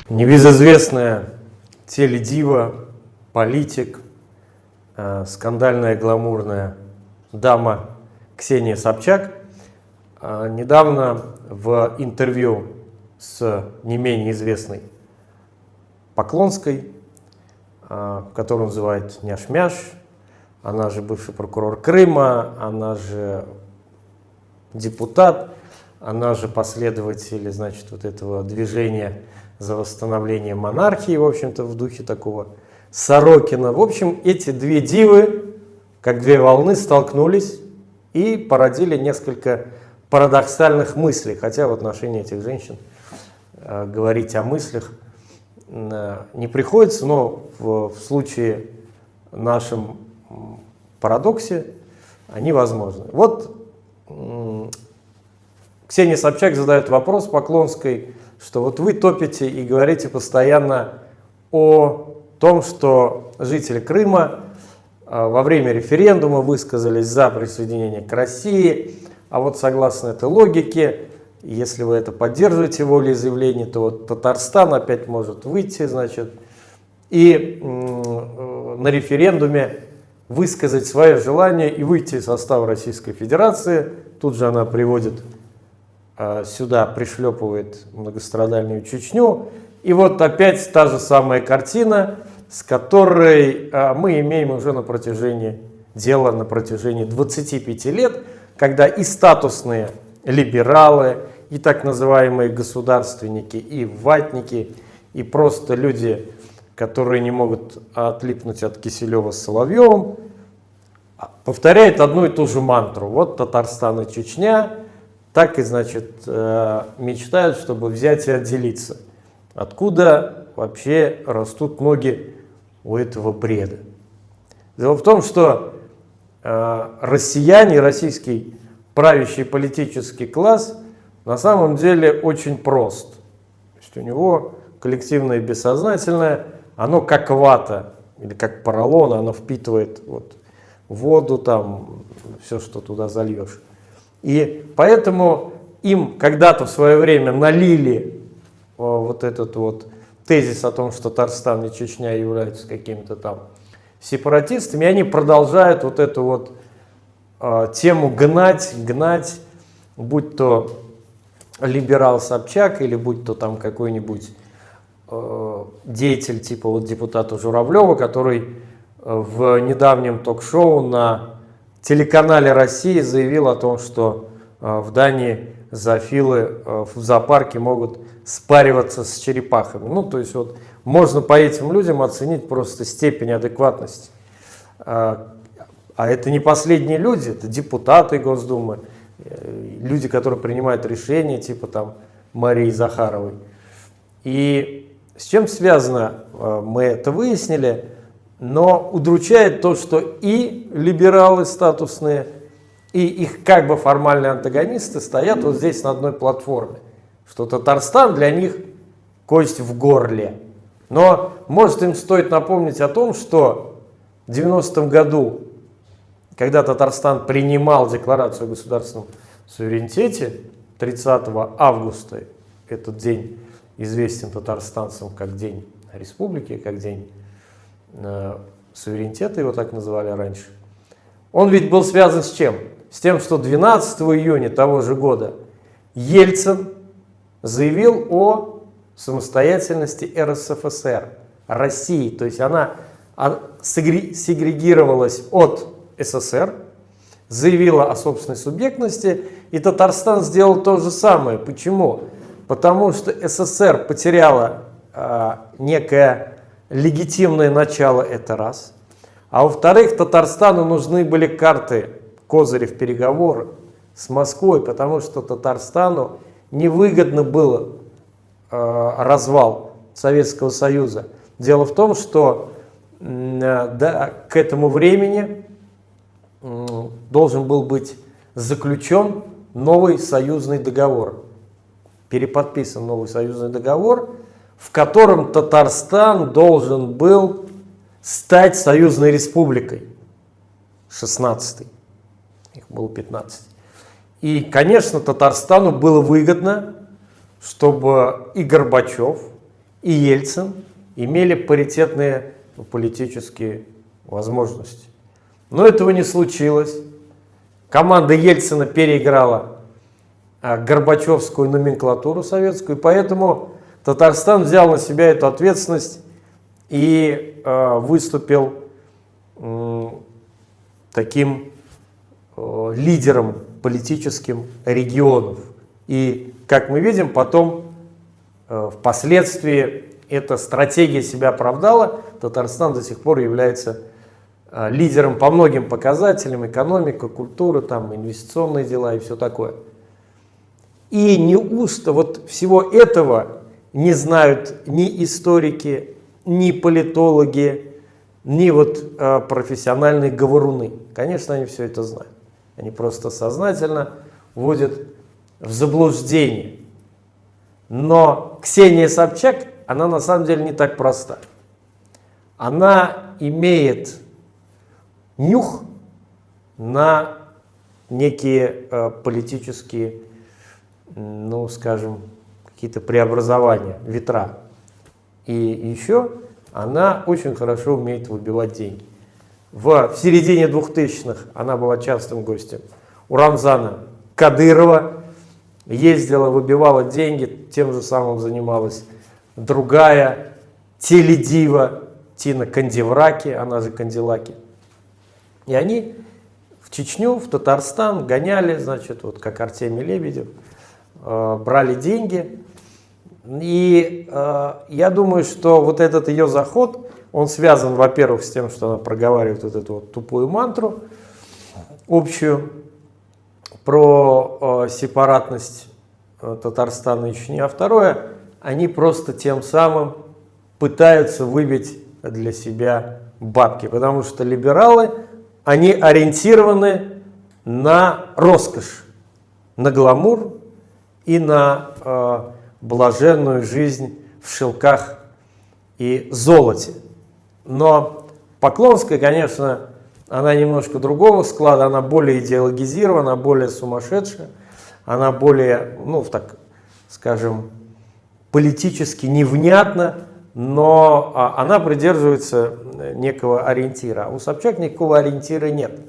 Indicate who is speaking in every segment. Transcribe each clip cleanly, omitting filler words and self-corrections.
Speaker 1: Небезызвестная теледива, политик, скандальная гламурная дама Ксения Собчак недавно в интервью с не менее известной Поклонской, которую называют Няш-Мяш, она же бывший прокурор Крыма, она же депутат, она же последователь, значит, вот этого движения за восстановление монархии, в общем-то, в духе такого Сорокина. В общем, эти две дивы, как две волны, столкнулись и породили несколько парадоксальных мыслей. Хотя в отношении этих женщин говорить о мыслях не приходится, но в случае нашем парадоксе они возможны. Вот Ксения Собчак задает вопрос Поклонской, что вот вы топите и говорите постоянно о том, что жители Крыма во время референдума высказались за присоединение к России, а вот согласно этой логике, если вы это поддерживаете волеизъявление, то вот Татарстан опять может выйти, значит, и на референдуме высказать свое желание и выйти из состава Российской Федерации. Тут же она приводит сюда, пришлепывает многострадальную Чечню. И вот опять та же самая картина, с которой мы имеем уже на протяжении 25 лет, когда и статусные либералы, и так называемые государственники, и ватники, и просто люди, которые не могут отлипнуть от Киселева с Соловьевым, повторяют одну и ту же мантру. Вот Татарстан и Чечня, так и, значит, мечтают, чтобы взять и отделиться. Откуда вообще растут ноги у этого бреда? Дело в том, что россияне, российский правящий политический класс на самом деле очень прост. То есть у него коллективное бессознательное, оно как вата или как поролон, оно впитывает вот воду, там, все, что туда зальешь. И поэтому им когда-то в свое время налили вот этот вот тезис о том, что Татарстан и Чечня являются какими-то там сепаратистами, и они продолжают вот эту вот тему гнать, будь то либерал Собчак или будь то там какой-нибудь деятель типа вот депутата Журавлева, который в недавнем ток-шоу на телеканале «Россия» заявил о том, что в Дании зоофилы в зоопарке могут спариваться с черепахами. Ну, то есть вот можно по этим людям оценить просто степень адекватности. А это не последние люди, это депутаты Госдумы, люди, которые принимают решения, типа там Марии Захаровой. И с чем связано, мы это выяснили, но удручает то, что и либералы статусные, и их как бы формальные антагонисты стоят вот здесь на одной платформе, что Татарстан для них кость в горле. Но может им стоит напомнить о том, что в 90-м году, когда Татарстан принимал декларацию о государственном суверенитете, 30 августа, этот день известен татарстанцам как День Республики, как День суверенитета, его так называли раньше. Он ведь был связан с чем? С тем, что 12 июня того же года Ельцин заявил о самостоятельности РСФСР, России. То есть она сегрегировалась от СССР, заявила о собственной субъектности, и Татарстан сделал то же самое. Почему? Потому что СССР потеряла некое легитимное начало, это раз. А во-вторых, Татарстану нужны были карты, козыри в переговоры с Москвой, потому что Татарстану невыгодно был развал Советского Союза. Дело в том, что к этому времени должен был быть заключен новый союзный договор, переподписан новый союзный договор, в котором Татарстан должен был стать союзной республикой. 16-й. Их было 15. И, конечно, Татарстану было выгодно, чтобы и Горбачев, и Ельцин имели паритетные политические возможности. Но этого не случилось. Команда Ельцина переиграла горбачевскую номенклатуру советскую, и поэтому Татарстан взял на себя эту ответственность и выступил таким лидером политическим регионов. И, как мы видим, потом, впоследствии, эта стратегия себя оправдала. Татарстан до сих пор является лидером по многим показателям: экономика, культура, там, инвестиционные дела и все такое. И неужто вот всего этого не знают ни историки, ни политологи, ни вот профессиональные говоруны? Конечно, они все это знают. Они просто сознательно вводят в заблуждение. Но Ксения Собчак, она на самом деле не так проста. Она имеет нюх на некие политические, ну, скажем, какие-то преобразования, ветра. И еще она очень хорошо умеет выбивать деньги. В середине 2000-х она была частым гостем у Рамзана Кадырова, ездила, выбивала деньги, тем же самым занималась другая теледива Тина Кандевраки, она же Канделаки. И они в Чечню, в Татарстан гоняли, значит, вот как Артемий Лебедев, брали деньги. И я думаю, что вот этот ее заход, он связан, во-первых, с тем, что она проговаривает вот эту вот тупую мантру общую про сепаратность Татарстана и Чечни. А второе, они просто тем самым пытаются выбить для себя бабки, потому что либералы, они ориентированы на роскошь, на гламур и на блаженную жизнь в шелках и золоте. Но Поклонская, конечно, она немножко другого склада, она более идеологизирована, более сумасшедшая, она более, ну, так скажем, политически невнятна, но она придерживается некого ориентира. А у Собчак никакого ориентира нет,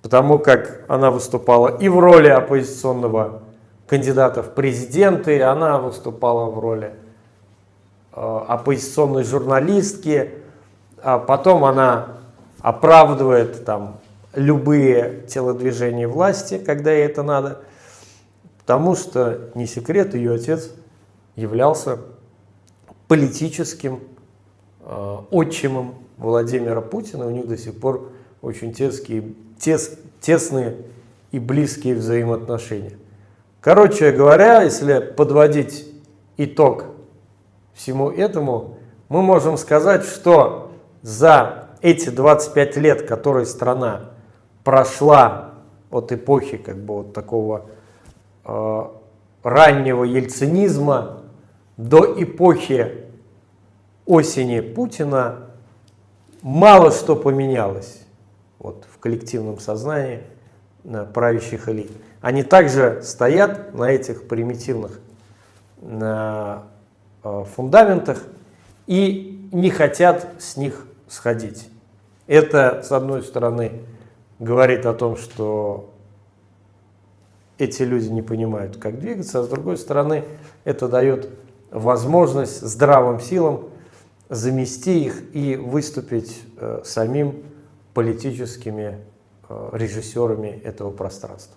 Speaker 1: потому как она выступала и в роли оппозиционного кандидата в президенты, она выступала в роли оппозиционной журналистки, а потом она оправдывает там любые телодвижения власти, когда ей это надо, потому что, не секрет, ее отец являлся политическим отчимом Владимира Путина. У них до сих пор очень тесные и близкие взаимоотношения. Короче говоря, если подводить итог всему этому, мы можем сказать, что за эти 25 лет, которые страна прошла от эпохи как бы вот такого раннего ельцинизма до эпохи осени Путина, мало что поменялось вот в коллективном сознании правящих элит. Они также стоят на этих примитивных фундаментах и не хотят с них сходить. Это, с одной стороны, говорит о том, что эти люди не понимают, как двигаться, а с другой стороны, это дает возможность здравым силам замести их и выступить самим политическими режиссерами этого пространства.